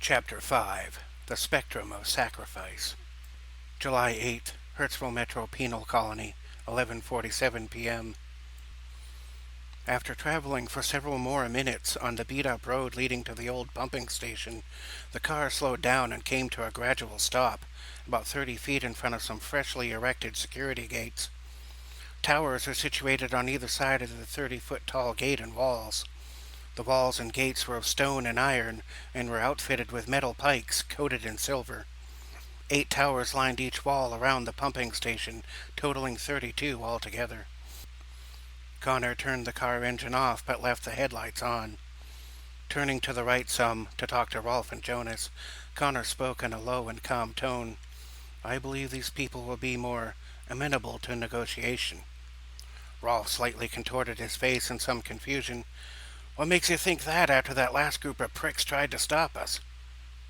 Chapter 5 The Spectrum of Sacrifice. July 8th, Hertzville Metro Penal Colony, 11:47 p.m. After traveling for several more minutes on the beat-up road leading to the old pumping station, the car slowed down and came to a gradual stop, about 30 feet in front of some freshly erected security gates. Towers are situated on either side of the 30-foot-tall gate and walls. The walls and gates were of stone and iron and were outfitted with metal pikes coated in silver. 8 towers lined each wall around the pumping station, totaling 32 altogether. Connor turned the car engine off but left the headlights on. Turning to the right some to talk to Rolf and Jonas, Connor spoke in a low and calm tone. "I believe these people will be more amenable to negotiation." Rolf slightly contorted his face in some confusion. "What makes you think that after that last group of pricks tried to stop us?"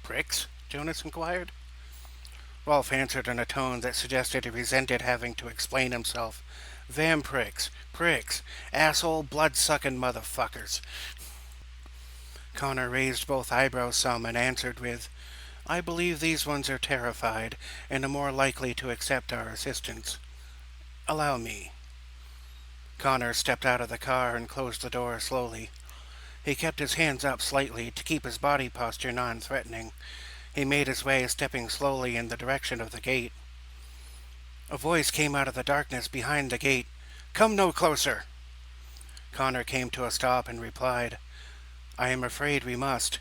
"Pricks?" Jonas inquired. Rolf answered in a tone that suggested he resented having to explain himself. "Them pricks. Pricks. Asshole, blood-sucking motherfuckers." Connor raised both eyebrows some and answered with, "I believe these ones are terrified and are more likely to accept our assistance. Allow me." Connor stepped out of the car and closed the door slowly. He kept his hands up slightly to keep his body posture non-threatening. He made his way, stepping slowly in the direction of the gate. A voice came out of the darkness behind the gate. "Come no closer!" Connor came to a stop and replied, "I am afraid we must,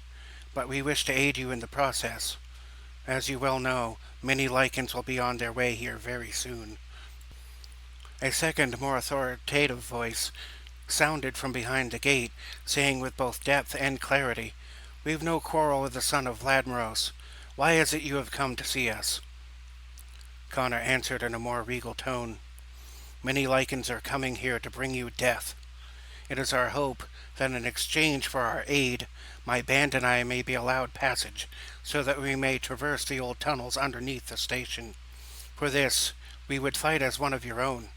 but we wish to aid you in the process. As you well know, many lichens will be on their way here very soon." A second, more authoritative voice sounded from behind the gate, saying with both depth and clarity, "We've no quarrel with the son of Vladimiros. Why is it you have come to see us?" Connor answered in a more regal tone, "Many lichens are coming here to bring you death. It is our hope that in exchange for our aid, my band and I may be allowed passage, so that we may traverse the old tunnels underneath the station. For this, we would fight as one of your own."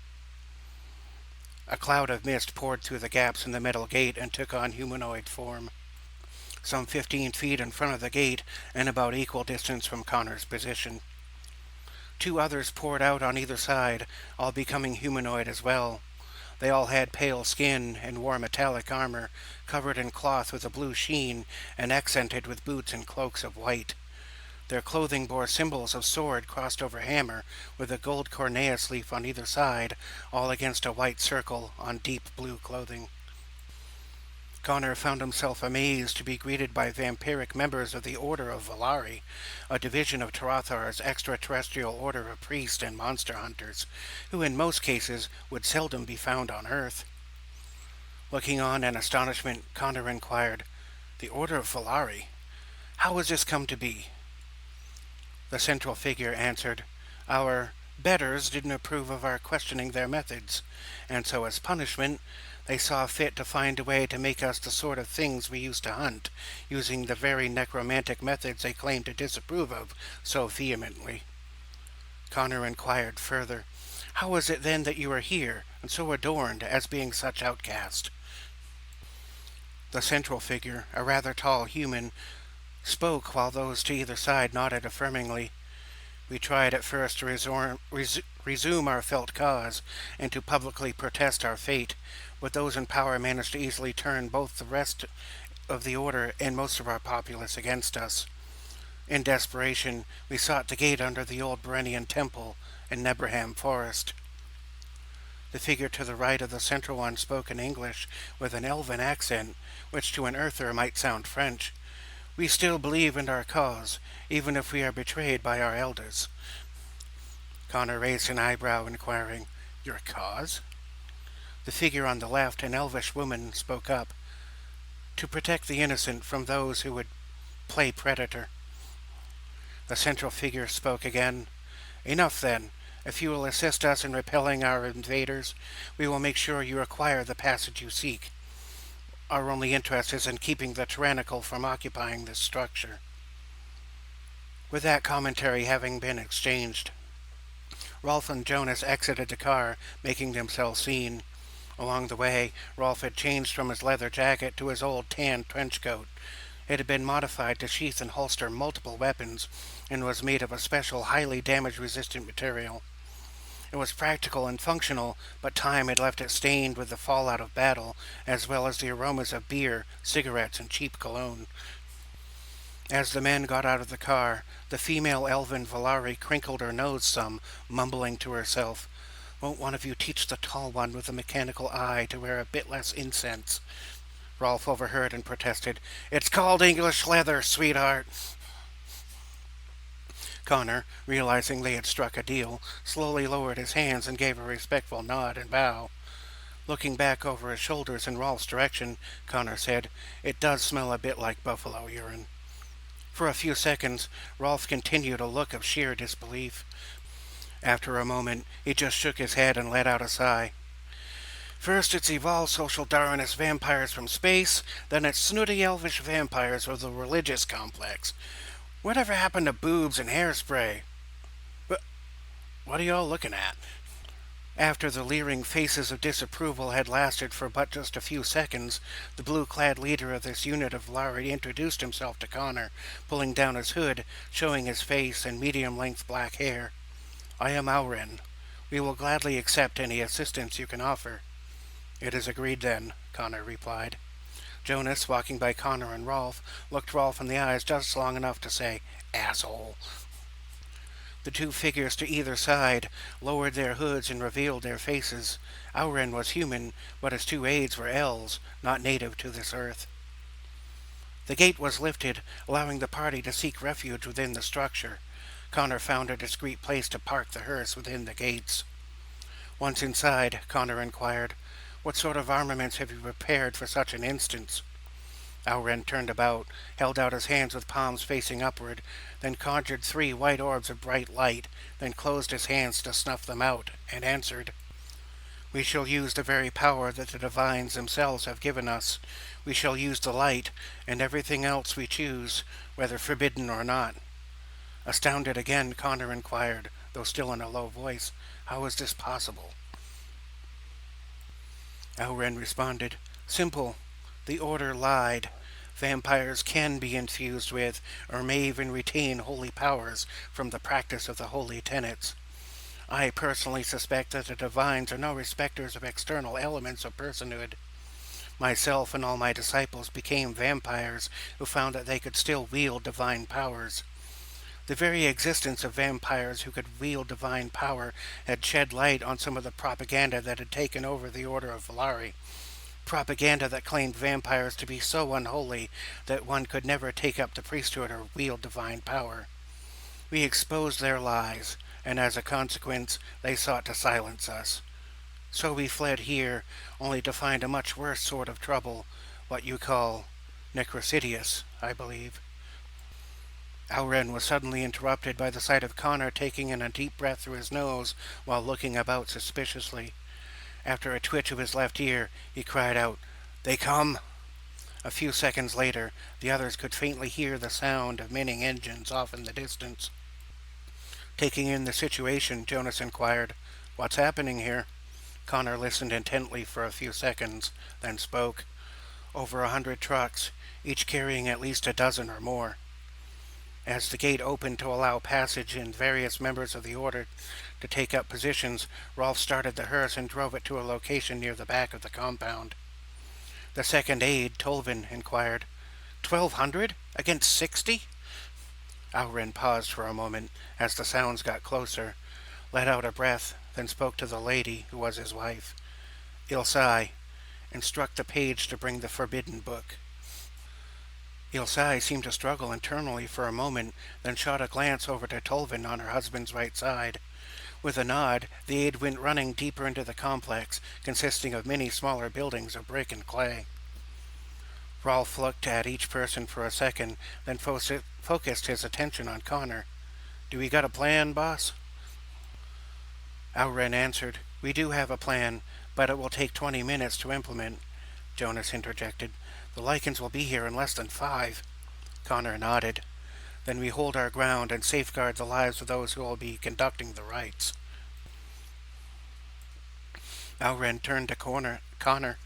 A cloud of mist poured through the gaps in the metal gate and took on humanoid form. Some 15 feet in front of the gate and about equal distance from Connor's position. 2 others poured out on either side, all becoming humanoid as well. They all had pale skin and wore metallic armor, covered in cloth with a blue sheen and accented with boots and cloaks of white. Their clothing bore symbols of sword crossed over hammer, with a gold cornea leaf on either side, all against a white circle on deep blue clothing. Connor found himself amazed to be greeted by vampiric members of the Order of Valari, a division of Tarathar's extraterrestrial order of priests and monster hunters, who in most cases would seldom be found on Earth. Looking on in astonishment, Connor inquired, "The Order of Valari? How has this come to be?" The central figure answered, "Our betters didn't approve of our questioning their methods, and so as punishment, they saw fit to find a way to make us the sort of things we used to hunt, using the very necromantic methods they claim to disapprove of so vehemently." Connor inquired further, "How is it then that you are here, and so adorned as being such outcast?" The central figure, a rather tall human, spoke while those to either side nodded affirmingly. "We tried at first to resume our felt cause and to publicly protest our fate, but those in power managed to easily turn both the rest of the order and most of our populace against us. In desperation, we sought the gate under the old Berenian temple in Nebraham Forest." The figure to the right of the central one spoke in English with an elven accent, which to an earther might sound French. "We still believe in our cause, even if we are betrayed by our elders." Connor raised an eyebrow, inquiring, "Your cause?" The figure on the left, an elvish woman, spoke up, "To protect the innocent from those who would play predator." The central figure spoke again, "Enough then. If you will assist us in repelling our invaders, we will make sure you acquire the passage you seek. Our only interest is in keeping the tyrannical from occupying this structure." With that commentary having been exchanged, Rolf and Jonas exited the car, making themselves seen. Along the way, Rolf had changed from his leather jacket to his old tan trench coat. It had been modified to sheath and holster multiple weapons and was made of a special, highly damage-resistant material. It was practical and functional, but time had left it stained with the fallout of battle, as well as the aromas of beer, cigarettes, and cheap cologne. As the men got out of the car, the female elven Valari crinkled her nose some, mumbling to herself, "Won't one of you teach the tall one with the mechanical eye to wear a bit less incense?" Rolf overheard and protested, "It's called English leather, sweetheart." Connor, realizing they had struck a deal, slowly lowered his hands and gave a respectful nod and bow. Looking back over his shoulders in Rolf's direction, Connor said, "It does smell a bit like buffalo urine." For a few seconds, Rolf continued a look of sheer disbelief. After a moment, he just shook his head and let out a sigh. "First it's evolved social Darwinist vampires from space, then it's snooty elvish vampires with a religious complex. Whatever happened to boobs and hairspray? But what are you all looking at?" After the leering faces of disapproval had lasted for but just a few seconds, the blue-clad leader of this unit of Lari introduced himself to Connor, pulling down his hood, showing his face and medium-length black hair. "I am Auren. We will gladly accept any assistance you can offer." "It is agreed then," Connor replied. Jonas, walking by Connor and Rolf, looked Rolf in the eyes just long enough to say, "Asshole." The two figures to either side lowered their hoods and revealed their faces. Auren was human, but his two aides were elves, not native to this earth. The gate was lifted, allowing the party to seek refuge within the structure. Connor found a discreet place to park the hearse within the gates. Once inside, Connor inquired, "What sort of armaments have you prepared for such an instance?" Auren turned about, held out his hands with palms facing upward, then conjured 3 white orbs of bright light, then closed his hands to snuff them out, and answered, "We shall use the very power that the divines themselves have given us. We shall use the light, and everything else we choose, whether forbidden or not." Astounded again, Connor inquired, though still in a low voice, "How is this possible?" Auren responded, "Simple. The Order lied. Vampires can be infused with, or may even retain holy powers from the practice of the holy tenets. I personally suspect that the divines are no respecters of external elements of personhood. Myself and all my disciples became vampires who found that they could still wield divine powers. The very existence of vampires who could wield divine power had shed light on some of the propaganda that had taken over the Order of Valari. Propaganda that claimed vampires to be so unholy that one could never take up the priesthood or wield divine power. We exposed their lies, and as a consequence, they sought to silence us. So we fled here, only to find a much worse sort of trouble, what you call necrosidious, I believe." Auren was suddenly interrupted by the sight of Connor taking in a deep breath through his nose while looking about suspiciously. After a twitch of his left ear, he cried out, "They come!" A few seconds later, the others could faintly hear the sound of many engines off in the distance. Taking in the situation, Jonas inquired, "What's happening here?" Connor listened intently for a few seconds, then spoke. "Over 100 trucks, each carrying at least a dozen or more." As the gate opened to allow passage and various members of the Order to take up positions, Rolf started the hearse and drove it to a location near the back of the compound. The second aide, Tolvin, inquired, 1,200 against 60? Auren paused for a moment as the sounds got closer, let out a breath, then spoke to the lady, who was his wife, Ilsai, and struck the page to bring the forbidden book. Ilsai seemed to struggle internally for a moment, then shot a glance over to Tolvin on her husband's right side. With a nod, the aide went running deeper into the complex, consisting of many smaller buildings of brick and clay. Rolf looked at each person for a second, then focused his attention on Connor. "Do we got a plan, boss?" Auren answered, "We do have a plan, but it will take 20 minutes to implement." Jonas interjected, "The Lycans will be here in less than 5. Connor nodded. "Then we hold our ground and safeguard the lives of those who will be conducting the rites." Auren turned to Connor.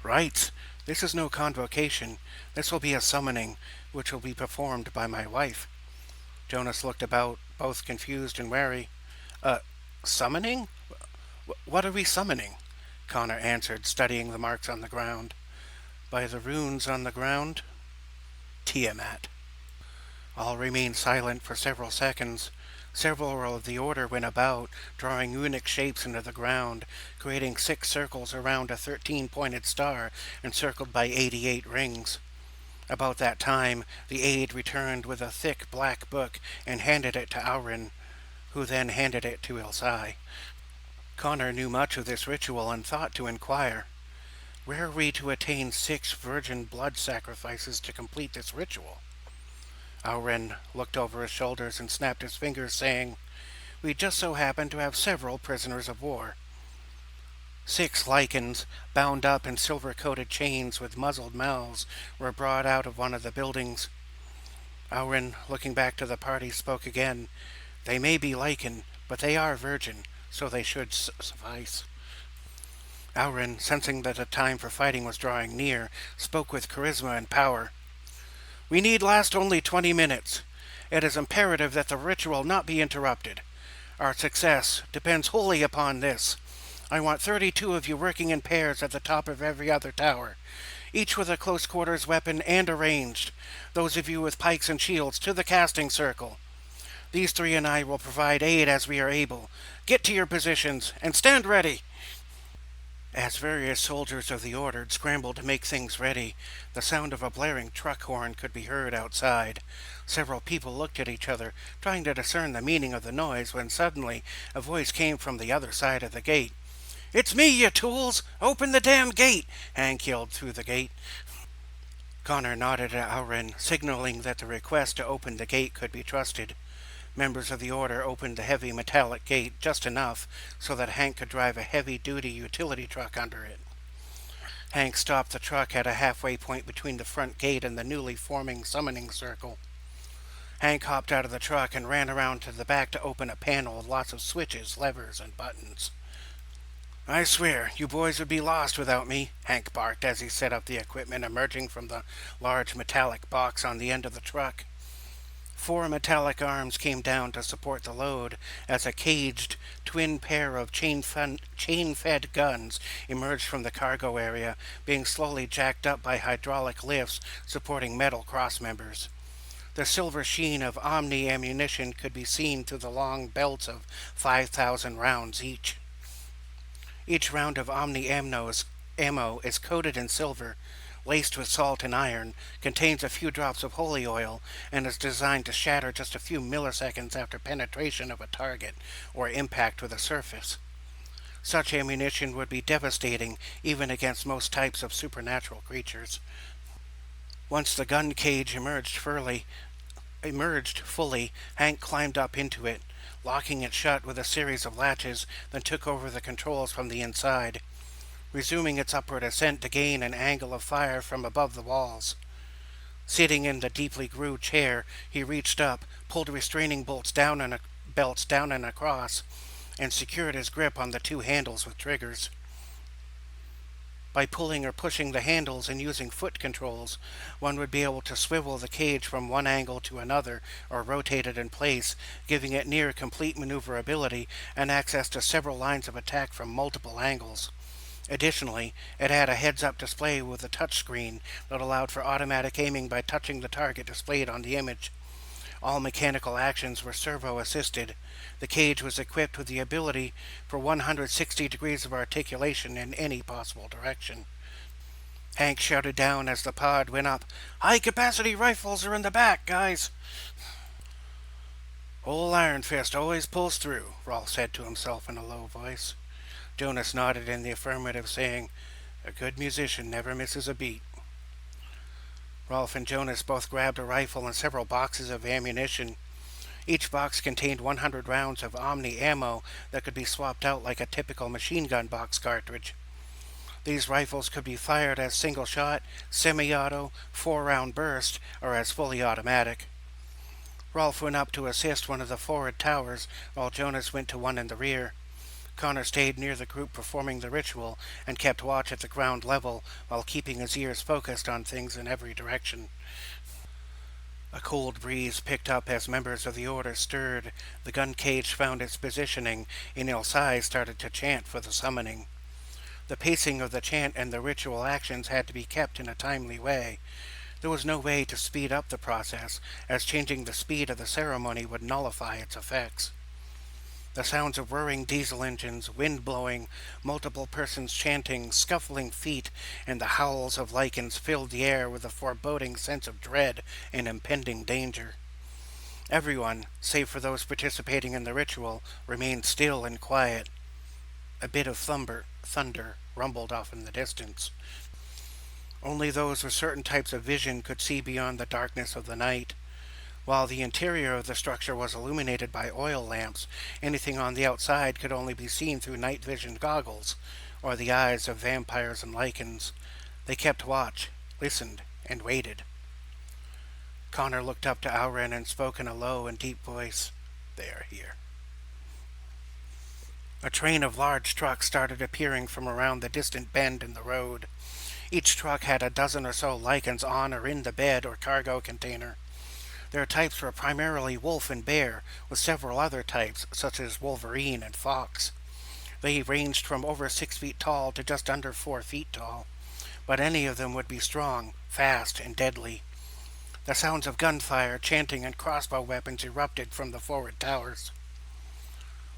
"Rites? This is no convocation. This will be a summoning, which will be performed by my wife. Jonas looked about, both confused and wary. Uh, Summoning? What are we summoning? Connor answered, studying the marks on the ground. By the runes on the ground? Tiamat. All remained silent for several seconds. Several of the order went about, drawing runic shapes into the ground, creating 6 circles around a 13-pointed star encircled by 88 rings. About that time, the aide returned with a thick black book and handed it to Aurin, who then handed it to Ilsai. Connor knew much of this ritual and thought to inquire, where are we to attain 6 virgin blood sacrifices to complete this ritual? Aurin looked over his shoulders and snapped his fingers, saying, we just so happen to have several prisoners of war. 6 lichens, bound up in silver-coated chains with muzzled mouths, were brought out of one of the buildings. Aurin, looking back to the party, spoke again. They may be lichen, but they are virgin, so they should suffice. Aurin, sensing that the time for fighting was drawing near, spoke with charisma and power. We need last only 20 minutes. It is imperative that the ritual not be interrupted. Our success depends wholly upon this. I want 32 of you working in pairs at the top of every other tower, each with a close-quarters weapon and arranged. Those of you with pikes and shields to the casting circle. These 3 and I will provide aid as we are able. Get to your positions and stand ready. As various soldiers of the order scrambled to make things ready, the sound of a blaring truck horn could be heard outside. Several people looked at each other, trying to discern the meaning of the noise, when suddenly a voice came from the other side of the gate. It's me, you tools! Open the damn gate! Hank yelled through the gate. Connor nodded at Aurin, signaling that the request to open the gate could be trusted. Members of the order opened the heavy metallic gate just enough so that Hank could drive a heavy-duty utility truck under it. Hank stopped the truck at a halfway point between the front gate and the newly forming summoning circle. Hank hopped out of the truck and ran around to the back to open a panel with lots of switches, levers, and buttons. I swear, you boys would be lost without me, Hank barked as he set up the equipment emerging from the large metallic box on the end of the truck. 4 metallic arms came down to support the load as a caged twin pair of chain-fed guns emerged from the cargo area, being slowly jacked up by hydraulic lifts supporting metal crossmembers. The silver sheen of Omni ammunition could be seen through the long belts of 5,000 rounds each. Each round of Omni ammo is coated in silver, laced with salt and iron, contains a few drops of holy oil, and is designed to shatter just a few milliseconds after penetration of a target or impact with a surface. Such ammunition would be devastating even against most types of supernatural creatures. Once the gun cage emerged fully, Hank climbed up into it, locking it shut with a series of latches, then took over the controls from the inside, resuming its upward ascent to gain an angle of fire from above the walls. Sitting in the deeply grooved chair, he reached up, pulled restraining belts down and across, and secured his grip on the 2 handles with triggers. By pulling or pushing the handles and using foot controls, one would be able to swivel the cage from one angle to another or rotate it in place, giving it near complete maneuverability and access to several lines of attack from multiple angles. Additionally, it had a heads-up display with a touchscreen that allowed for automatic aiming by touching the target displayed on the image. All mechanical actions were servo-assisted. The cage was equipped with the ability for 160 degrees of articulation in any possible direction. Hank shouted down as the pod went up, "High-capacity rifles are in the back, guys!" "Old Iron Fist always pulls through," Rolf said to himself in a low voice. Jonas nodded in the affirmative, saying, "A good musician never misses a beat." Rolf and Jonas both grabbed a rifle and several boxes of ammunition. Each box contained 100 rounds of Omni ammo that could be swapped out like a typical machine gun box cartridge. These rifles could be fired as single shot, semi-auto, 4-round burst, or as fully automatic. Rolf went up to assist one of the forward towers, while Jonas went to one in the rear. Connor stayed near the group performing the ritual and kept watch at the ground level while keeping his ears focused on things in every direction. A cold breeze picked up as members of the Order stirred, the gun cage found its positioning, and Ilsai started to chant for the summoning. The pacing of the chant and the ritual actions had to be kept in a timely way. There was no way to speed up the process, as changing the speed of the ceremony would nullify its effects. The sounds of whirring diesel engines, wind blowing, multiple persons chanting, scuffling feet, and the howls of lichens filled the air with a foreboding sense of dread and impending danger. Everyone, save for those participating in the ritual, remained still and quiet. A bit of thunder rumbled off in the distance. Only those with certain types of vision could see beyond the darkness of the night. While the interior of the structure was illuminated by oil lamps, anything on the outside could only be seen through night vision goggles, or the eyes of vampires and lichens. They kept watch, listened, and waited. Connor looked up to Auren and spoke in a low and deep voice. "They are here." A train of large trucks started appearing from around the distant bend in the road. Each truck had a dozen or so lichens on or in the bed or cargo container. Their types were primarily wolf and bear, with several other types, such as wolverine and fox. They ranged from over 6 feet tall to just under 4 feet tall, but any of them would be strong, fast, and deadly. The sounds of gunfire, chanting, and crossbow weapons erupted from the forward towers.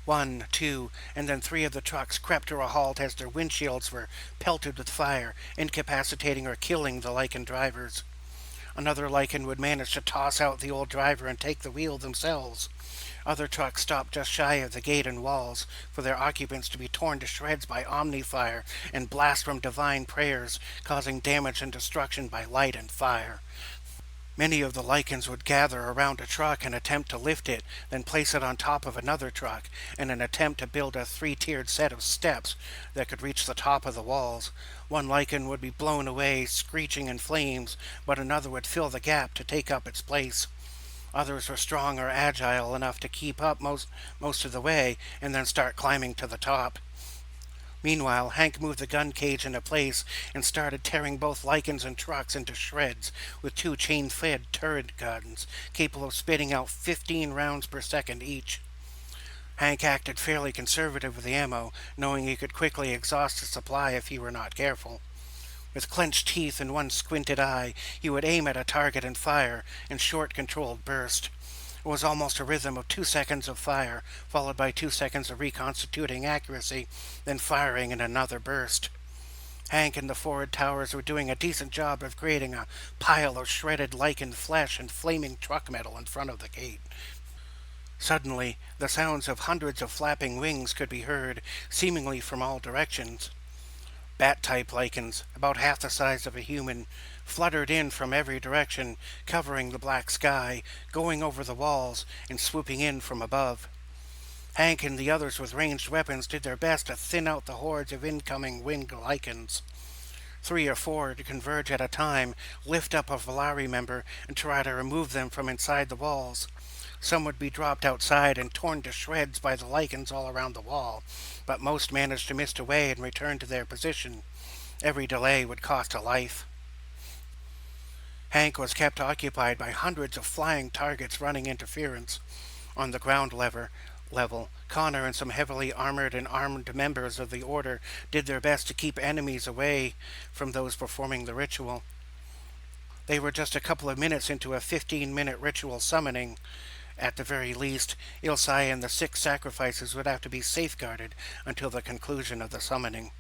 1, 2, and then 3 of the trucks crept to a halt as their windshields were pelted with fire, incapacitating or killing the lichen drivers. Another lichen would manage to toss out the old driver and take the wheel themselves. Other trucks stopped just shy of the gate and walls, for their occupants to be torn to shreds by omni-fire and blasts from divine prayers, causing damage and destruction by light and fire. Many of the lichens would gather around a truck and attempt to lift it, then place it on top of another truck, in an attempt to build a 3-tiered set of steps that could reach the top of the walls. One lichen would be blown away, screeching in flames, but another would fill the gap to take up its place. Others were strong or agile enough to keep up most of the way, and then start climbing to the top. Meanwhile, Hank moved the gun cage into place and started tearing both lichens and trucks into shreds with 2 chain-fed turret guns, capable of spitting out 15 rounds per second each. Hank acted fairly conservative with the ammo, knowing he could quickly exhaust the supply if he were not careful. With clenched teeth and one squinted eye, he would aim at a target and fire in short, controlled bursts. It was almost a rhythm of 2 seconds of fire, followed by 2 seconds of reconstituting accuracy, then firing in another burst. Hank and the forward towers were doing a decent job of creating a pile of shredded lichened flesh and flaming truck metal in front of the gate. Suddenly, the sounds of hundreds of flapping wings could be heard, seemingly from all directions. Bat-type lichens, about half the size of a human, fluttered in from every direction, covering the black sky, going over the walls, and swooping in from above. Hank and the others with ranged weapons did their best to thin out the hordes of incoming winged lichens. 3 or 4 to converge at a time, lift up a Volari member, and try to remove them from inside the walls. Some would be dropped outside and torn to shreds by the lichens all around the wall, but most managed to mist away and return to their position. Every delay would cost a life. Hank was kept occupied by hundreds of flying targets running interference. On the ground level, Connor and some heavily armored and armed members of the Order did their best to keep enemies away from those performing the ritual. They were just a couple of minutes into a 15-minute ritual summoning. At the very least, Ilsai and the 6 sacrifices would have to be safeguarded until the conclusion of the summoning.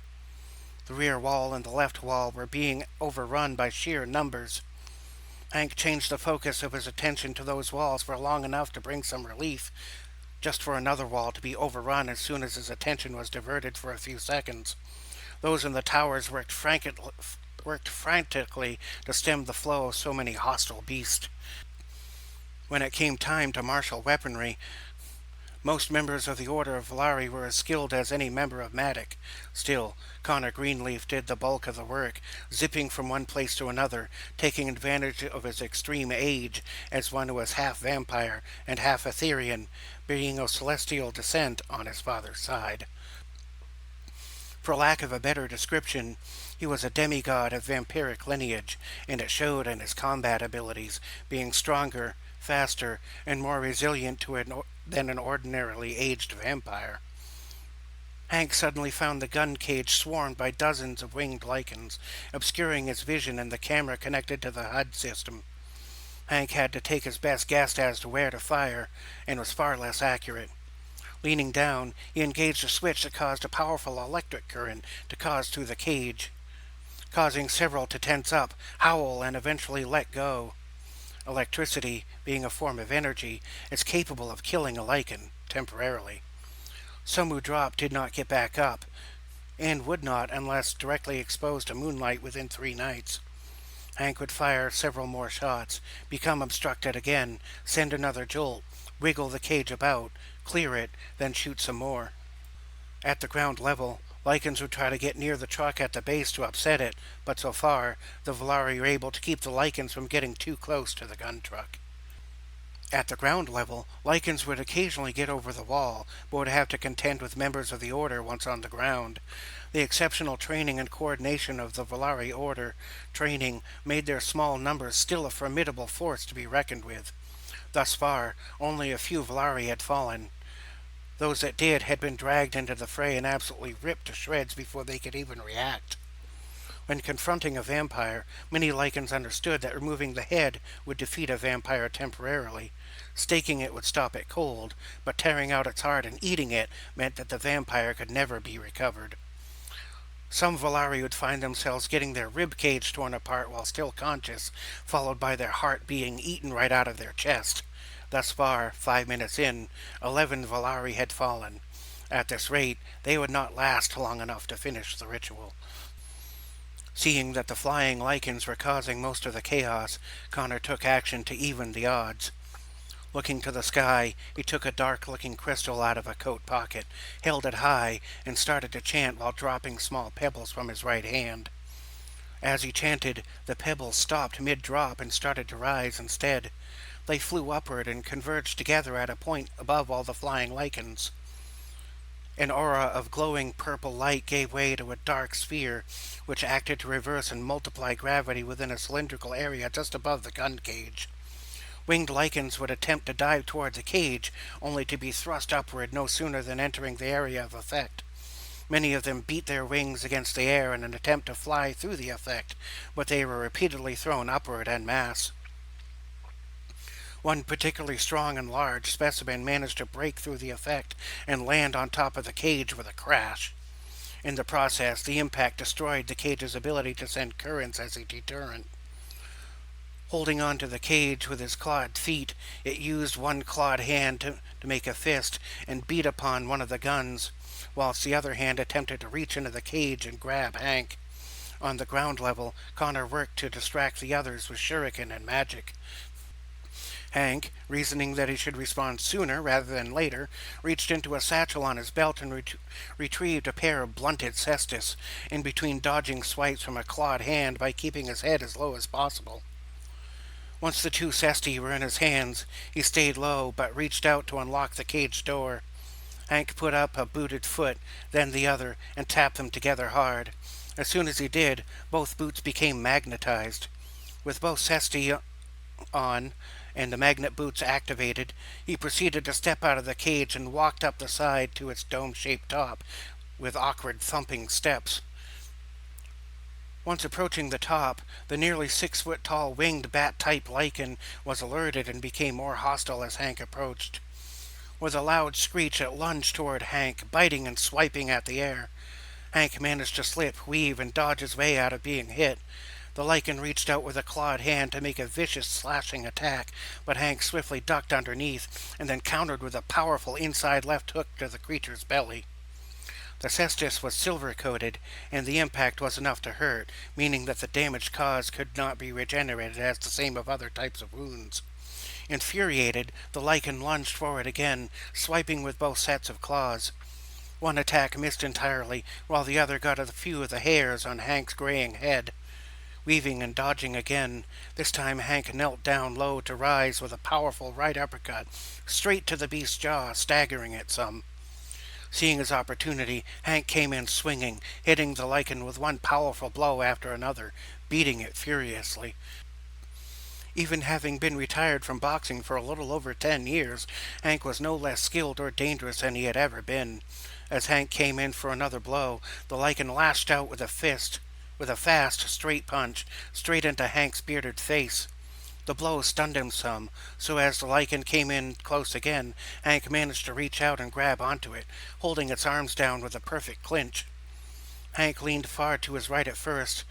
The rear wall and the left wall were being overrun by sheer numbers. Hank changed the focus of his attention to those walls for long enough to bring some relief, just for another wall to be overrun as soon as his attention was diverted for a few seconds. Those in the towers worked frantically to stem the flow of so many hostile beasts. When it came time to marshal weaponry, most members of the Order of Volari were as skilled as any member of Matic. Still, Connor Greenleaf did the bulk of the work, zipping from one place to another, taking advantage of his extreme age as one who was half vampire and half Etherean, being of celestial descent on his father's side. For lack of a better description, he was a demigod of vampiric lineage, and it showed in his combat abilities, being stronger, faster, and more resilient than an ordinarily aged vampire. Hank suddenly found the gun cage swarmed by dozens of winged lichens, obscuring his vision and the camera connected to the HUD system. Hank had to take his best guess as to where to fire, and was far less accurate. Leaning down, he engaged a switch that caused a powerful electric current to cause through the cage, causing several to tense up, howl, and eventually let go. Electricity, being a form of energy, is capable of killing a lichen, temporarily. Some who dropped did not get back up, and would not unless directly exposed to moonlight within 3 nights. Hank would fire several more shots, become obstructed again, send another jolt, wiggle the cage about, clear it, then shoot some more. At the ground level, lichens would try to get near the truck at the base to upset it, but so far, the Volari were able to keep the lichens from getting too close to the gun truck. At the ground level, lichens would occasionally get over the wall, but would have to contend with members of the Order once on the ground. The exceptional training and coordination of the Volari Order training made their small numbers still a formidable force to be reckoned with. Thus far, only a few Volari had fallen. Those that did had been dragged into the fray and absolutely ripped to shreds before they could even react. When confronting a vampire, many lichens understood that removing the head would defeat a vampire temporarily. Staking it would stop it cold, but tearing out its heart and eating it meant that the vampire could never be recovered. Some Volari would find themselves getting their rib cage torn apart while still conscious, followed by their heart being eaten right out of their chest. Thus far, 5 minutes in, 11 Volari had fallen. At this rate, they would not last long enough to finish the ritual. Seeing that the flying lichens were causing most of the chaos, Connor took action to even the odds. Looking to the sky, he took a dark-looking crystal out of a coat pocket, held it high, and started to chant while dropping small pebbles from his right hand. As he chanted, the pebbles stopped mid-drop and started to rise instead. They flew upward and converged together at a point above all the flying lichens. An aura of glowing purple light gave way to a dark sphere, which acted to reverse and multiply gravity within a cylindrical area just above the gun cage. Winged lichens would attempt to dive toward the cage, only to be thrust upward no sooner than entering the area of effect. Many of them beat their wings against the air in an attempt to fly through the effect, but they were repeatedly thrown upward en masse. One particularly strong and large specimen managed to break through the effect and land on top of the cage with a crash. In the process, the impact destroyed the cage's ability to send currents as a deterrent. Holding on to the cage with his clawed feet, it used one clawed hand to make a fist and beat upon one of the guns, whilst the other hand attempted to reach into the cage and grab Hank. On the ground level, Connor worked to distract the others with shuriken and magic. Hank, reasoning that he should respond sooner rather than later, reached into a satchel on his belt and retrieved a pair of blunted cestus, in between dodging swipes from a clawed hand by keeping his head as low as possible. Once the 2 cesti were in his hands, he stayed low but reached out to unlock the cage door. Hank put up a booted foot, then the other, and tapped them together hard. As soon as he did, both boots became magnetized. With both cesti on, and the magnet boots activated, he proceeded to step out of the cage and walked up the side to its dome-shaped top, with awkward thumping steps. Once approaching the top, the nearly 6-foot-tall winged bat-type lichen was alerted and became more hostile as Hank approached. With a loud screech, it lunged toward Hank, biting and swiping at the air. Hank managed to slip, weave, and dodge his way out of being hit. The lichen reached out with a clawed hand to make a vicious slashing attack, but Hank swiftly ducked underneath and then countered with a powerful inside left hook to the creature's belly. The cestus was silver-coated, and the impact was enough to hurt, meaning that the damage caused could not be regenerated as the same of other types of wounds. Infuriated, the lichen lunged forward again, swiping with both sets of claws. One attack missed entirely, while the other got a few of the hairs on Hank's graying head. Weaving and dodging again, this time Hank knelt down low to rise with a powerful right uppercut, straight to the beast's jaw, staggering it some. Seeing his opportunity, Hank came in swinging, hitting the lichen with one powerful blow after another, beating it furiously. Even having been retired from boxing for a little over 10 years, Hank was no less skilled or dangerous than he had ever been. As Hank came in for another blow, the lichen lashed out with a fast, straight punch, straight into Hank's bearded face. The blow stunned him some, so as the lichen came in close again, Hank managed to reach out and grab onto it, holding its arms down with a perfect clinch. Hank leaned far to his right at first,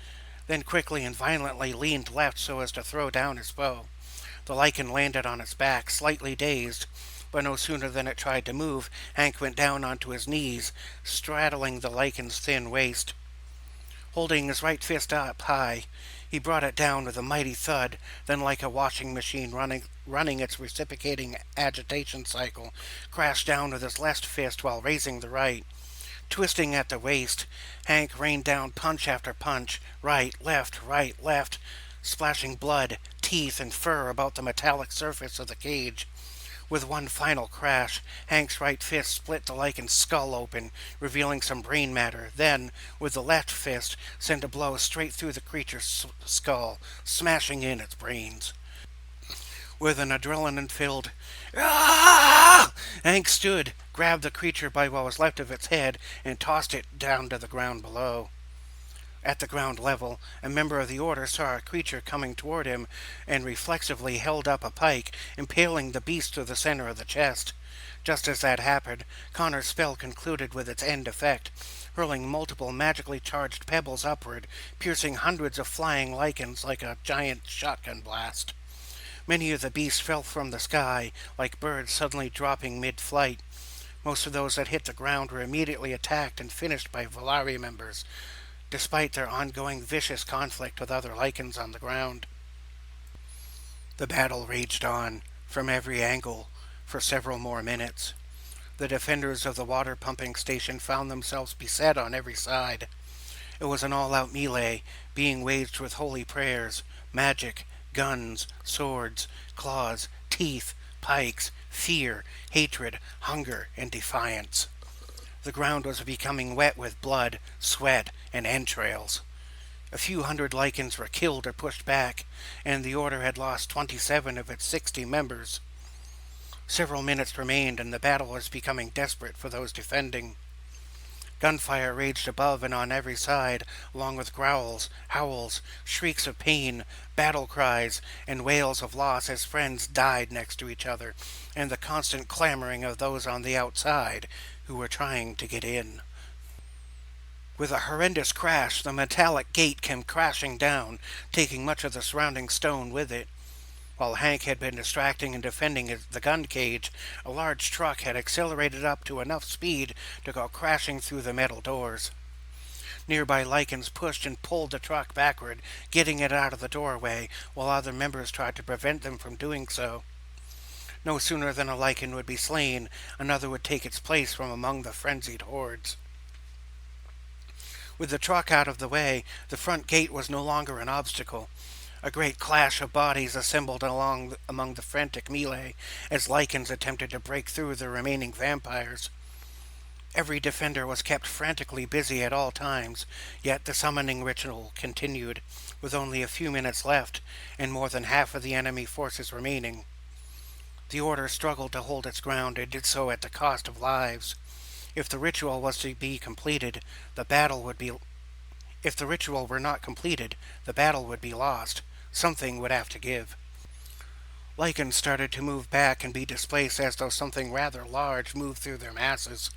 then quickly and violently leaned left so as to throw down his bow. The lichen landed on its back, slightly dazed, but no sooner than it tried to move, Hank went down onto his knees, straddling the lichen's thin waist. Holding his right fist up high, he brought it down with a mighty thud, then like a washing machine running its reciprocating agitation cycle, crashed down with his left fist while raising the right. Twisting at the waist, Hank rained down punch after punch, right, left, splashing blood, teeth, and fur about the metallic surface of the cage. With one final crash, Hank's right fist split the lichen's skull open, revealing some brain matter, then, with the left fist, sent a blow straight through the creature's skull, smashing in its brains. With an adrenaline-filled "Ah!" Hank stood, grabbed the creature by what was left of its head, and tossed it down to the ground below. At the ground level, a member of the order saw a creature coming toward him and reflexively held up a pike, impaling the beast through the center of the chest. Just as that happened, Connor's spell concluded with its end effect, hurling multiple magically charged pebbles upward, piercing hundreds of flying lichens like a giant shotgun blast. Many of the beasts fell from the sky, like birds suddenly dropping mid-flight. Most of those that hit the ground were immediately attacked and finished by Volari members, despite their ongoing vicious conflict with other lichens on the ground. The battle raged on, from every angle, for several more minutes. The defenders of the water pumping station found themselves beset on every side. It was an all-out melee, being waged with holy prayers, magic, guns, swords, claws, teeth, pikes, fear, hatred, hunger, and defiance. The ground was becoming wet with blood, sweat, and entrails. A few hundred lichens were killed or pushed back, and the order had lost 27 of its 60 members. Several minutes remained, and the battle was becoming desperate for those defending. Gunfire raged above and on every side, along with growls, howls, shrieks of pain, battle cries, and wails of loss as friends died next to each other, and the constant clamoring of those on the outside who were trying to get in. With a horrendous crash, the metallic gate came crashing down, taking much of the surrounding stone with it. While Hank had been distracting and defending the gun cage, a large truck had accelerated up to enough speed to go crashing through the metal doors. Nearby lichens pushed and pulled the truck backward, getting it out of the doorway, while other members tried to prevent them from doing so. No sooner than a lichen would be slain, another would take its place from among the frenzied hordes. With the truck out of the way, the front gate was no longer an obstacle. A great clash of bodies assembled among the frantic melee as lichens attempted to break through the remaining vampires. Every defender was kept frantically busy at all times, yet the summoning ritual continued, with only a few minutes left and more than half of the enemy forces remaining. The order struggled to hold its ground and did so at the cost of lives. If the ritual was to be completed, If the ritual were not completed, the battle would be lost. Something would have to give. Lichens started to move back and be displaced as though something rather large moved through their masses.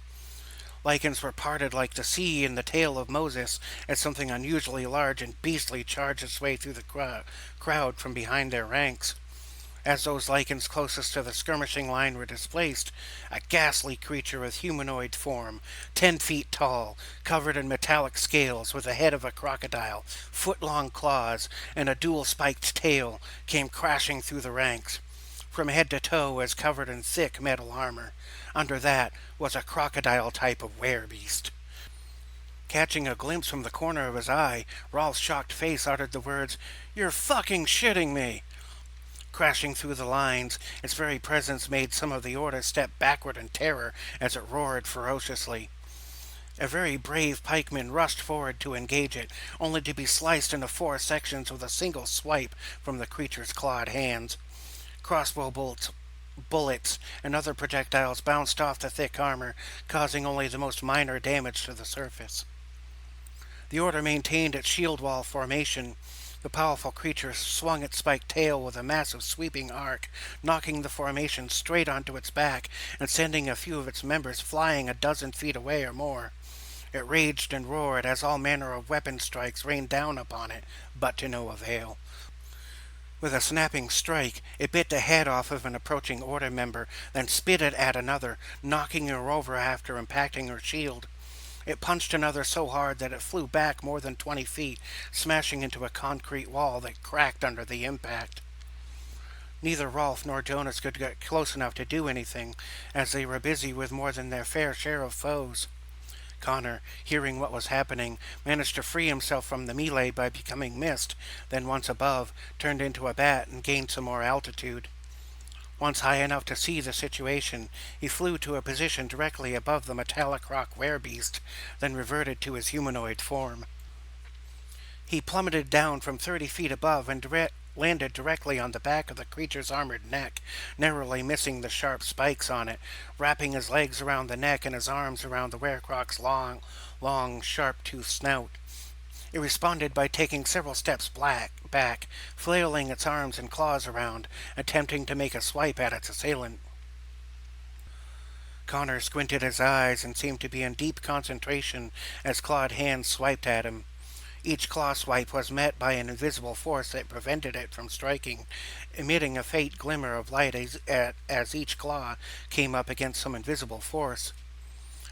Lichens were parted like the sea in the tale of Moses as something unusually large and beastly charged its way through the crowd from behind their ranks. As those lichens closest to the skirmishing line were displaced, a ghastly creature with humanoid form, 10 feet tall, covered in metallic scales, with the head of a crocodile, foot-long claws, and a dual-spiked tail, came crashing through the ranks. From head to toe was covered in thick metal armor. Under that was a crocodile type of werebeast. Catching a glimpse from the corner of his eye, Rolf's shocked face uttered the words, "You're fucking shitting me!" Crashing through the lines, its very presence made some of the Order step backward in terror as it roared ferociously. A very brave pikeman rushed forward to engage it, only to be sliced into four sections with a single swipe from the creature's clawed hands. Crossbow bullets and other projectiles bounced off the thick armor, causing only the most minor damage to the surface. The Order maintained its shield wall formation. The powerful creature swung its spiked tail with a massive sweeping arc, knocking the formation straight onto its back and sending a few of its members flying a dozen feet away or more. It raged and roared as all manner of weapon strikes rained down upon it, but to no avail. With a snapping strike, it bit the head off of an approaching Order member, then spit it at another, knocking her over after impacting her shield. It punched another so hard that it flew back more than 20 feet, smashing into a concrete wall that cracked under the impact. Neither Rolf nor Jonas could get close enough to do anything, as they were busy with more than their fair share of foes. Connor, hearing what was happening, managed to free himself from the melee by becoming mist, then once above, turned into a bat and gained some more altitude. Once high enough to see the situation, he flew to a position directly above the metallic rock werebeast, then reverted to his humanoid form. He plummeted down from 30 feet above and landed directly on the back of the creature's armored neck, narrowly missing the sharp spikes on it, wrapping his legs around the neck and his arms around the werecrock's long, sharp-toothed snout. It responded by taking several steps back, flailing its arms and claws around, attempting to make a swipe at its assailant. Connor squinted his eyes and seemed to be in deep concentration as clawed hands swiped at him. Each claw swipe was met by an invisible force that prevented it from striking, emitting a faint glimmer of light as each claw came up against some invisible force.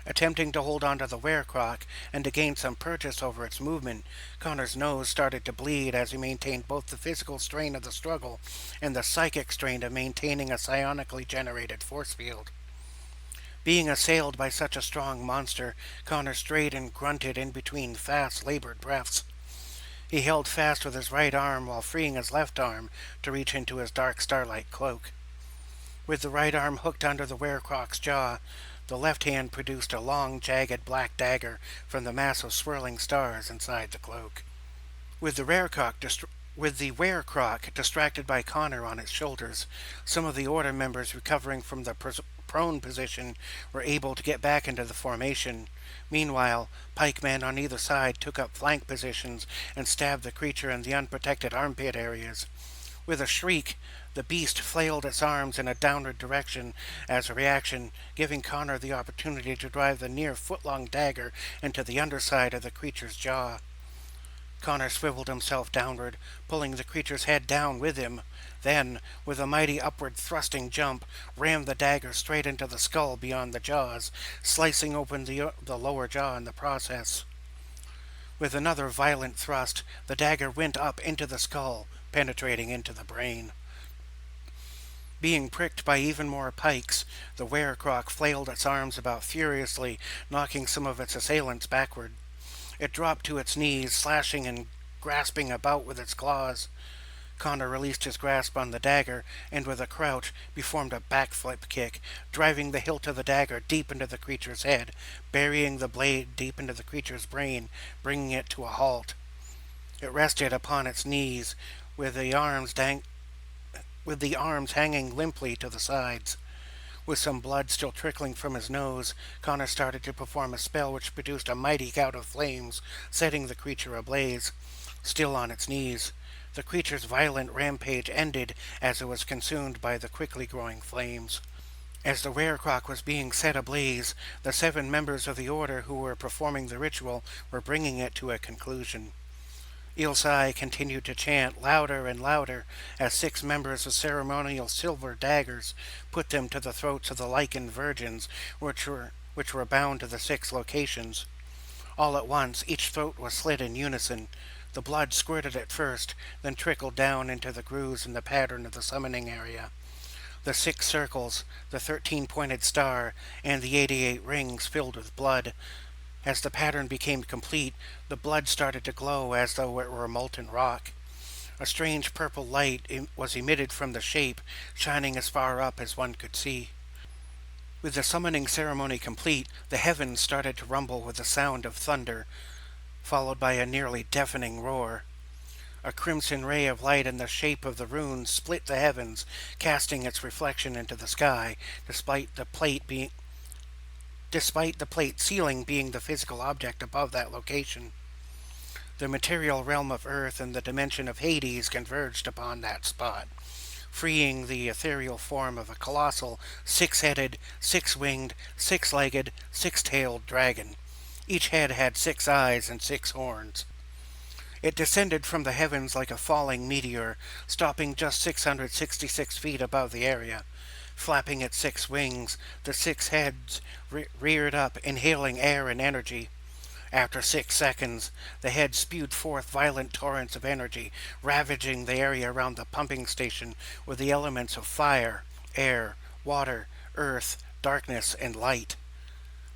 Attempting to hold on to the werecrock and to gain some purchase over its movement, Connor's nose started to bleed as he maintained both the physical strain of the struggle and the psychic strain of maintaining a psionically generated force field. Being assailed by such a strong monster, Connor strayed and grunted in between fast, labored breaths. He held fast with his right arm while freeing his left arm to reach into his dark starlight cloak. With the right arm hooked under the werecrock's jaw, the left hand produced a long, jagged black dagger from the mass of swirling stars inside the cloak. With the werecrock distracted by Connor on its shoulders, some of the Order members recovering from the prone position were able to get back into the formation. Meanwhile, pikemen on either side took up flank positions and stabbed the creature in the unprotected armpit areas. With a shriek, the beast flailed its arms in a downward direction as a reaction, giving Connor the opportunity to drive the near foot-long dagger into the underside of the creature's jaw. Connor swiveled himself downward, pulling the creature's head down with him, then, with a mighty upward thrusting jump, rammed the dagger straight into the skull beyond the jaws, slicing open the lower jaw in the process. With another violent thrust, the dagger went up into the skull, penetrating into the brain. Being pricked by even more pikes, the werecrock flailed its arms about furiously, knocking some of its assailants backward. It dropped to its knees, slashing and grasping about with its claws. Connor released his grasp on the dagger, and with a crouch, performed a backflip kick, driving the hilt of the dagger deep into the creature's head, burying the blade deep into the creature's brain, bringing it to a halt. It rested upon its knees, with the arms hanging limply to the sides. With some blood still trickling from his nose, Connor started to perform a spell which produced a mighty gout of flames, setting the creature ablaze. Still on its knees, the creature's violent rampage ended as it was consumed by the quickly growing flames. As the werecrock was being set ablaze, the 7 members of the Order who were performing the ritual were bringing it to a conclusion. Ilsai continued to chant louder and louder as 6 members with ceremonial silver daggers put them to the throats of the lichened virgins, which were bound to the 6 locations. All at once, each throat was slit in unison. The blood squirted at first, then trickled down into the grooves in the pattern of the summoning area. The 6 circles, the 13-pointed star, and the 88 rings filled with blood. As the pattern became complete, the blood started to glow as though it were molten rock. A strange purple light was emitted from the shape, shining as far up as one could see. With the summoning ceremony complete, the heavens started to rumble with the sound of thunder, followed by a nearly deafening roar. A crimson ray of light in the shape of the runes split the heavens, casting its reflection into the sky, despite the plate ceiling being the physical object above that location. The material realm of Earth and the dimension of Hades converged upon that spot, freeing the ethereal form of a colossal, six-headed, six-winged, six-legged, six-tailed dragon. Each head had 6 eyes and 6 horns. It descended from the heavens like a falling meteor, stopping just 666 feet above the area. Flapping its 6 wings, the 6 heads reared up, inhaling air and energy. After 6 seconds, the head spewed forth violent torrents of energy, ravaging the area around the pumping station with the elements of fire, air, water, earth, darkness, and light.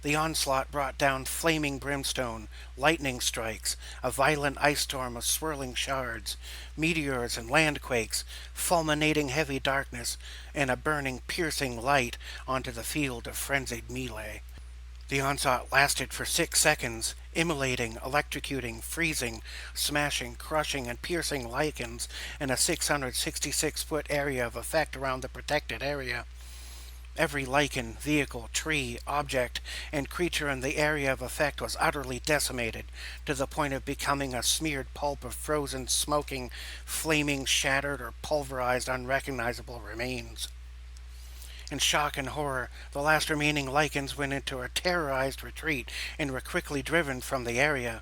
The onslaught brought down flaming brimstone, lightning strikes, a violent ice storm of swirling shards, meteors and landquakes, fulminating heavy darkness, and a burning, piercing light onto the field of frenzied melee. The onslaught lasted for 6 seconds, immolating, electrocuting, freezing, smashing, crushing, and piercing lichens in a 666-foot area of effect around the protected area. Every lichen, vehicle, tree, object, and creature in the area of effect was utterly decimated, to the point of becoming a smeared pulp of frozen, smoking, flaming, shattered, or pulverized, unrecognizable remains. In shock and horror, the last remaining lichens went into a terrorized retreat and were quickly driven from the area.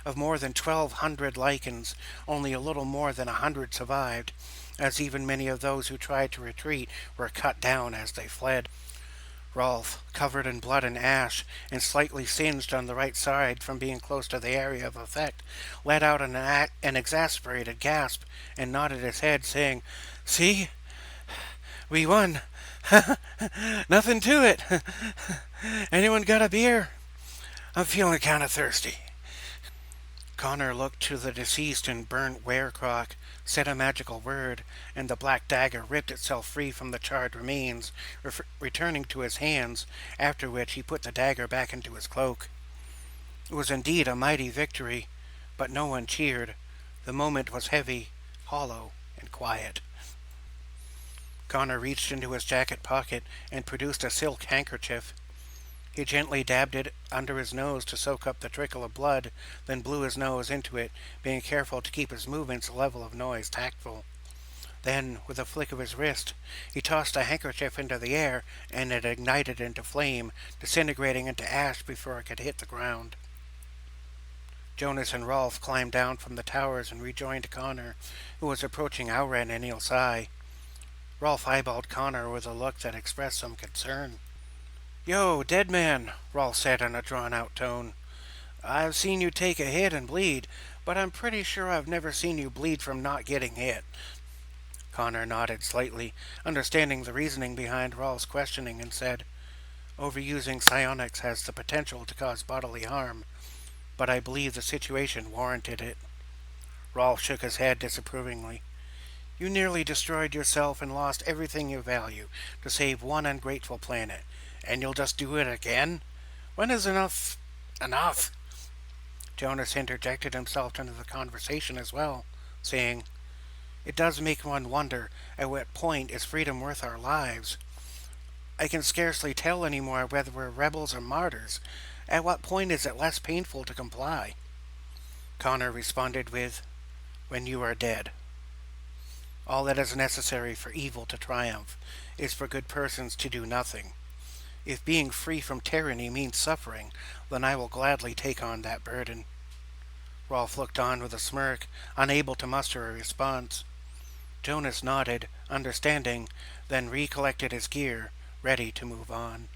Of more than 1,200 lichens, only a little more than 100 survived, as even many of those who tried to retreat were cut down as they fled. Rolf, covered in blood and ash, and slightly singed on the right side from being close to the area of effect, let out an exasperated gasp and nodded his head, saying, "See? We won. Nothing to it. Anyone got a beer? I'm feeling kind of thirsty." Connor looked to the deceased and burnt werecrock, said a magical word, and the black dagger ripped itself free from the charred remains, returning to his hands, after which he put the dagger back into his cloak. It was indeed a mighty victory, but no one cheered. The moment was heavy, hollow, and quiet. Connor reached into his jacket pocket and produced a silk handkerchief. He gently dabbed it under his nose to soak up the trickle of blood, then blew his nose into it, being careful to keep his movements level of noise tactful. Then, with a flick of his wrist, he tossed the handkerchief into the air, and it ignited into flame, disintegrating into ash before it could hit the ground. Jonas and Rolf climbed down from the towers and rejoined Connor, who was approaching Aura and Anil Sai. Rolf eyeballed Connor with a look that expressed some concern. "Yo, dead man," Rolf said in a drawn-out tone. "I've seen you take a hit and bleed, but I'm pretty sure I've never seen you bleed from not getting hit." Connor nodded slightly, understanding the reasoning behind Rolf's questioning, and said, "Overusing psionics has the potential to cause bodily harm, but I believe the situation warranted it." Rolf shook his head disapprovingly. "You nearly destroyed yourself and lost everything you value to save one ungrateful planet. And you'll just do it again? When is enough enough?" Jonas interjected himself into the conversation as well, saying, "It does make one wonder, at what point is freedom worth our lives? I can scarcely tell anymore whether we're rebels or martyrs. At what point is it less painful to comply?" Connor responded with, "When you are dead. All that is necessary for evil to triumph is for good persons to do nothing. If being free from tyranny means suffering, then I will gladly take on that burden." Rolf looked on with a smirk, unable to muster a response. Jonas nodded, understanding, then recollected his gear, ready to move on.